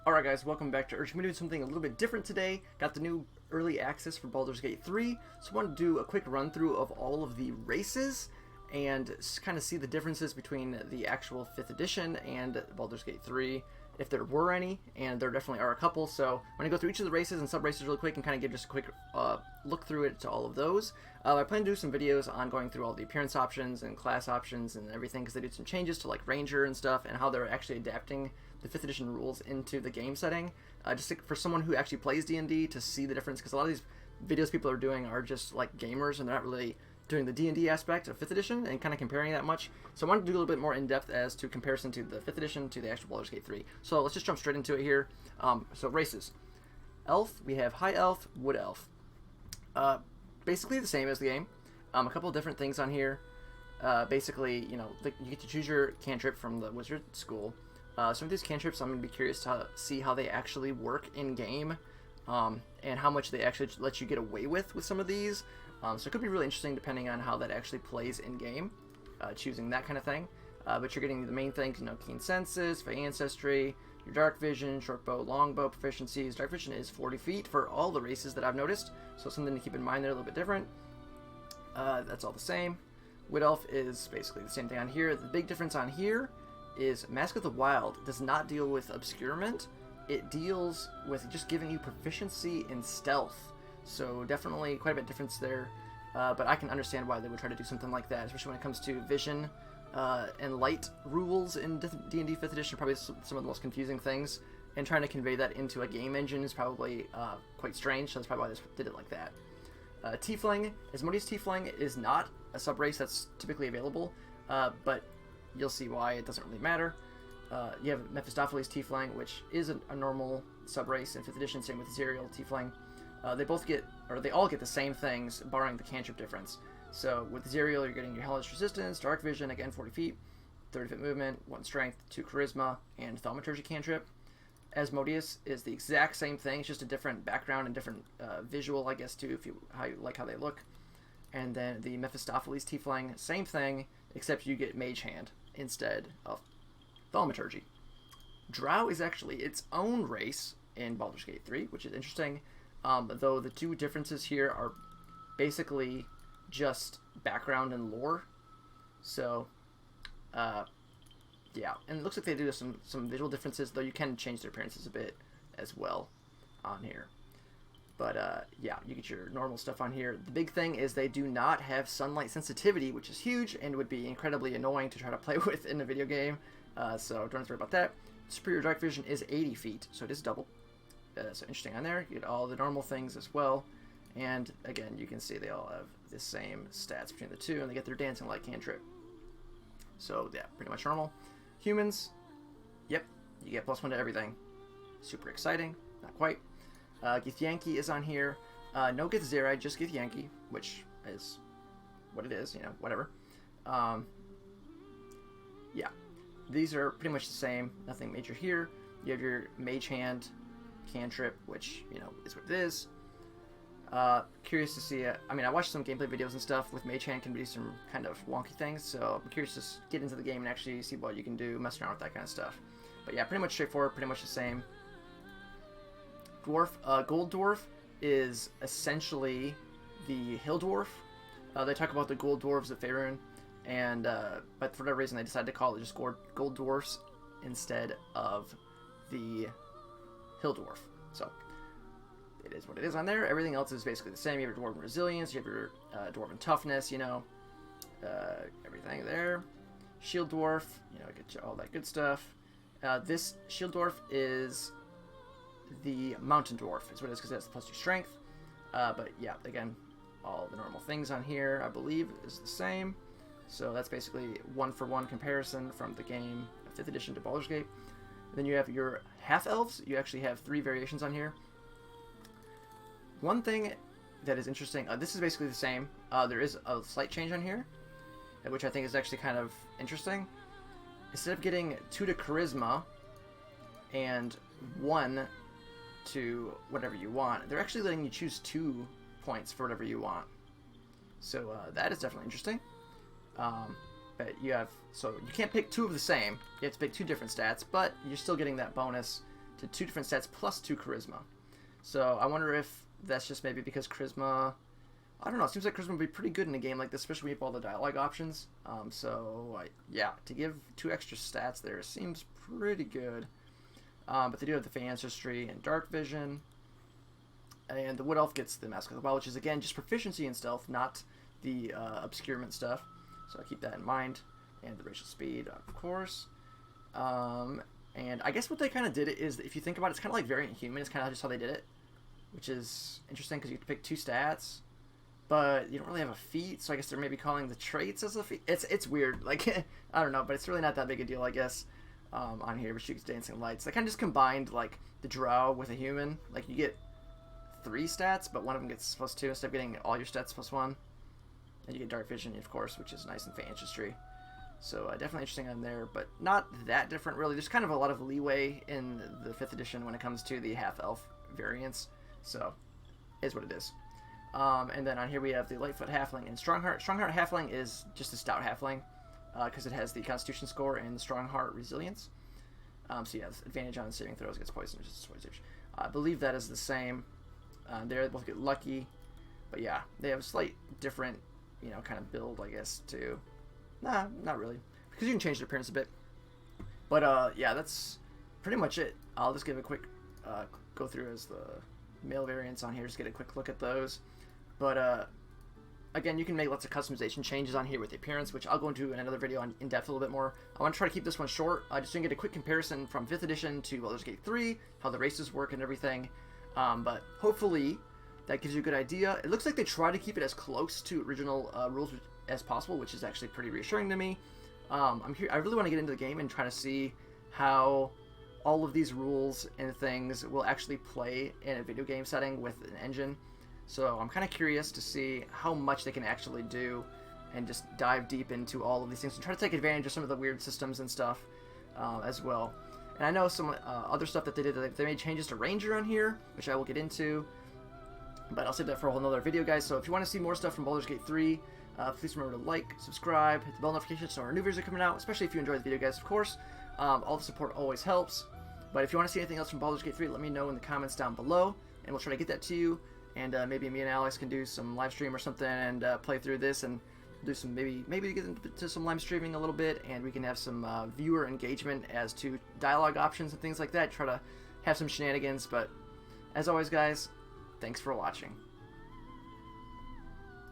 Alright guys, welcome back to Urge. I'm going to do something a little bit different today. Got the new early access for Baldur's Gate 3, so I wanted to do a quick run through of all of the races and kind of see the differences between the actual 5th edition and Baldur's Gate 3, if there were any, and there definitely are a couple. So I'm going to go through each of the races and sub-races really quick and kind of give just a quick look through it to all of those. I plan to do some videos on going through all the appearance options and class options and everything, because they did some changes to like Ranger and stuff, and how they're actually adapting the 5th edition rules into the game setting, just for someone who actually plays D&D to see the difference, because a lot of these videos people are doing are just like gamers and they're not really doing the D&D aspect of 5th edition and kind of comparing that much. So I wanted to do a little bit more in-depth as to comparison to the 5th edition to the actual Baldur's Gate 3. So let's just jump straight into it here. So races. Elf, we have High Elf, Wood Elf. Basically the same as the game. A couple of different things on here. Basically, you know, you get to choose your cantrip from the wizard school. Some of these cantrips I'm going to be curious to see how they actually work in-game, and how much they actually let you get away with some of these. So it could be really interesting depending on how that actually plays in-game, choosing that kind of thing. But you're getting the main things, you know, Keen Senses, Fey Ancestry, your Dark Vision, Short Bow, Long Bow proficiencies. Dark Vision is 40 feet for all the races that I've noticed, so something to keep in mind there, a little bit different. That's all the same. Wood Elf is basically the same thing on here. The big difference on here is Mask of the Wild does not deal with obscurement. It deals with just giving you proficiency in stealth. So definitely quite a bit difference there, but I can understand why they would try to do something like that, especially when it comes to vision and light rules in D&D 5th edition, probably some of the most confusing things, and trying to convey that into a game engine is probably quite strange, so that's probably why they did it like that. Tiefling, Asmodeus Tiefling is not a sub-race that's typically available, but you'll see why it doesn't really matter. You have Mephistopheles Tiefling, which is a normal sub-race in 5th edition, same with Zerial Tiefling. They all get the same things, barring the cantrip difference. So with Zerial, you're getting your Hellish Resistance, Dark Vision, again 40 feet, 30 foot movement, 1 strength, 2 charisma, and Thaumaturgy cantrip. Asmodeus is the exact same thing, it's just a different background and different visual, I guess, too, if you like how they look. And then the Mephistopheles Tiefling, same thing, except you get Mage Hand instead of Thaumaturgy. Drow is actually its own race in Baldur's Gate 3, which is interesting. Though the two differences here are basically just background and lore. So, yeah. And it looks like they do some visual differences, though you can change their appearances a bit as well on here. But, yeah, you get your normal stuff on here. The big thing is they do not have sunlight sensitivity, which is huge and would be incredibly annoying to try to play with in a video game. So don't have to worry about that. Superior Dark Vision is 80 feet, so it is double. So interesting on there. You get all the normal things as well. And again, you can see they all have the same stats between the two, and they get their Dancing Light cantrip. So yeah, pretty much normal. Humans, yep, you get +1 to everything. Super exciting, not quite. Githyanki is on here. No Githzerai, just Githyanki, which is what it is, you know, whatever. Yeah, these are pretty much the same, nothing major here. You have your Mage Hand cantrip, which, you know, is what it is. Curious to see it. I mean, I watched some gameplay videos and stuff with Mage Hand, can do some kind of wonky things, so I'm curious to get into the game and actually see what you can do, mess around with that kind of stuff. But yeah, pretty much straightforward, pretty much the same. Dwarf, Gold Dwarf is essentially the Hill Dwarf. They talk about the Gold Dwarves of Faerun, and but for whatever reason they decided to call it just Gold Dwarfs instead of the Hill Dwarf. So it is what it is on there. Everything else is basically the same. You have your Dwarven Resilience, you have your Dwarven Toughness, you know, everything there. Shield Dwarf, you know, get you all that good stuff. This Shield Dwarf is the Mountain Dwarf, is what it is, because it has the +2 strength. But yeah, again, all the normal things on here, I believe, is the same. So that's basically 1-for-1 comparison from the game, 5th edition to Baldur's Gate. Then you have your Half-elves. You actually have 3 variations on here. One thing that is interesting, this is basically the same. There is a slight change on here, which I think is actually kind of interesting. Instead of getting 2 to Charisma and 1 to whatever you want, they're actually letting you choose 2 points for whatever you want. So that is definitely interesting. But you have, so you can't pick 2 of the same. You have to pick 2 different stats, but you're still getting that bonus to 2 different stats plus 2 charisma. So I wonder if that's just maybe because charisma, I don't know, it seems like charisma would be pretty good in a game like this, especially when you have all the dialogue options. Yeah, to give 2 extra stats there seems pretty good. But they do have the Fey Ancestry and Dark Vision. And the Wood Elf gets the Mask of the Wild, which is, again, just proficiency in stealth, not the obscurement stuff. So keep that in mind. And the racial speed, of course. And I guess what they kind of did is, if you think about it, it's kind of like Variant Human. It's kind of just how they did it, which is interesting because you get to pick 2 stats, but you don't really have a feat. So I guess they're maybe calling the traits as a feat. It's weird. Like, I don't know, but it's really not that big a deal, I guess, on here. But she gets Dancing Lights. They kind of just combined, like, the Drow with a human. Like, you get 3 stats, but one of them gets +2 instead of getting all your stats +1. And you get Dark Vision, of course, which is nice in Fey Ancestry. So definitely interesting on there, but not that different, really. There's kind of a lot of leeway in the 5th edition when it comes to the half-elf variants. So, is what it is. And then on here we have the Lightfoot Halfling and Strongheart. Strongheart Halfling is just a stout Halfling, because it has the Constitution score and the Strongheart Resilience. So yeah, advantage on saving throws against poison resistance. I believe that is the same. They both get lucky, but yeah, they have a slight different, kind of build, I guess, too. Nah, not really, because you can change their appearance a bit. But yeah, that's pretty much it. I'll just give a quick go through as the male variants on here, just get a quick look at those. But again, you can make lots of customization changes on here with the appearance, which I'll go into in another video in depth a little bit more. I want to try to keep this one short, just to get a quick comparison from 5th edition to Baldur's Gate 3, how the races work and everything. But hopefully that gives you a good idea. It looks like they try to keep it as close to original rules as possible, which is actually pretty reassuring to me. I'm here. I really want to get into the game and try to see how all of these rules and things will actually play in a video game setting with an engine. So I'm kind of curious to see how much they can actually do and just dive deep into all of these things and try to take advantage of some of the weird systems and stuff as well. And I know some other stuff that they did. They made changes to Ranger on here, which I will get into. But I'll save that for a whole nother video, guys. So if you want to see more stuff from Baldur's Gate 3, please remember to like, subscribe, hit the bell notifications so our new videos are coming out, especially if you enjoy the video, guys, of course. All the support always helps. But if you want to see anything else from Baldur's Gate 3, let me know in the comments down below, and we'll try to get that to you. And maybe me and Alex can do some live stream or something and play through this and do some, maybe get into some live streaming a little bit, and we can have some viewer engagement as to dialogue options and things like that. Try to have some shenanigans. But as always, guys, thanks for watching.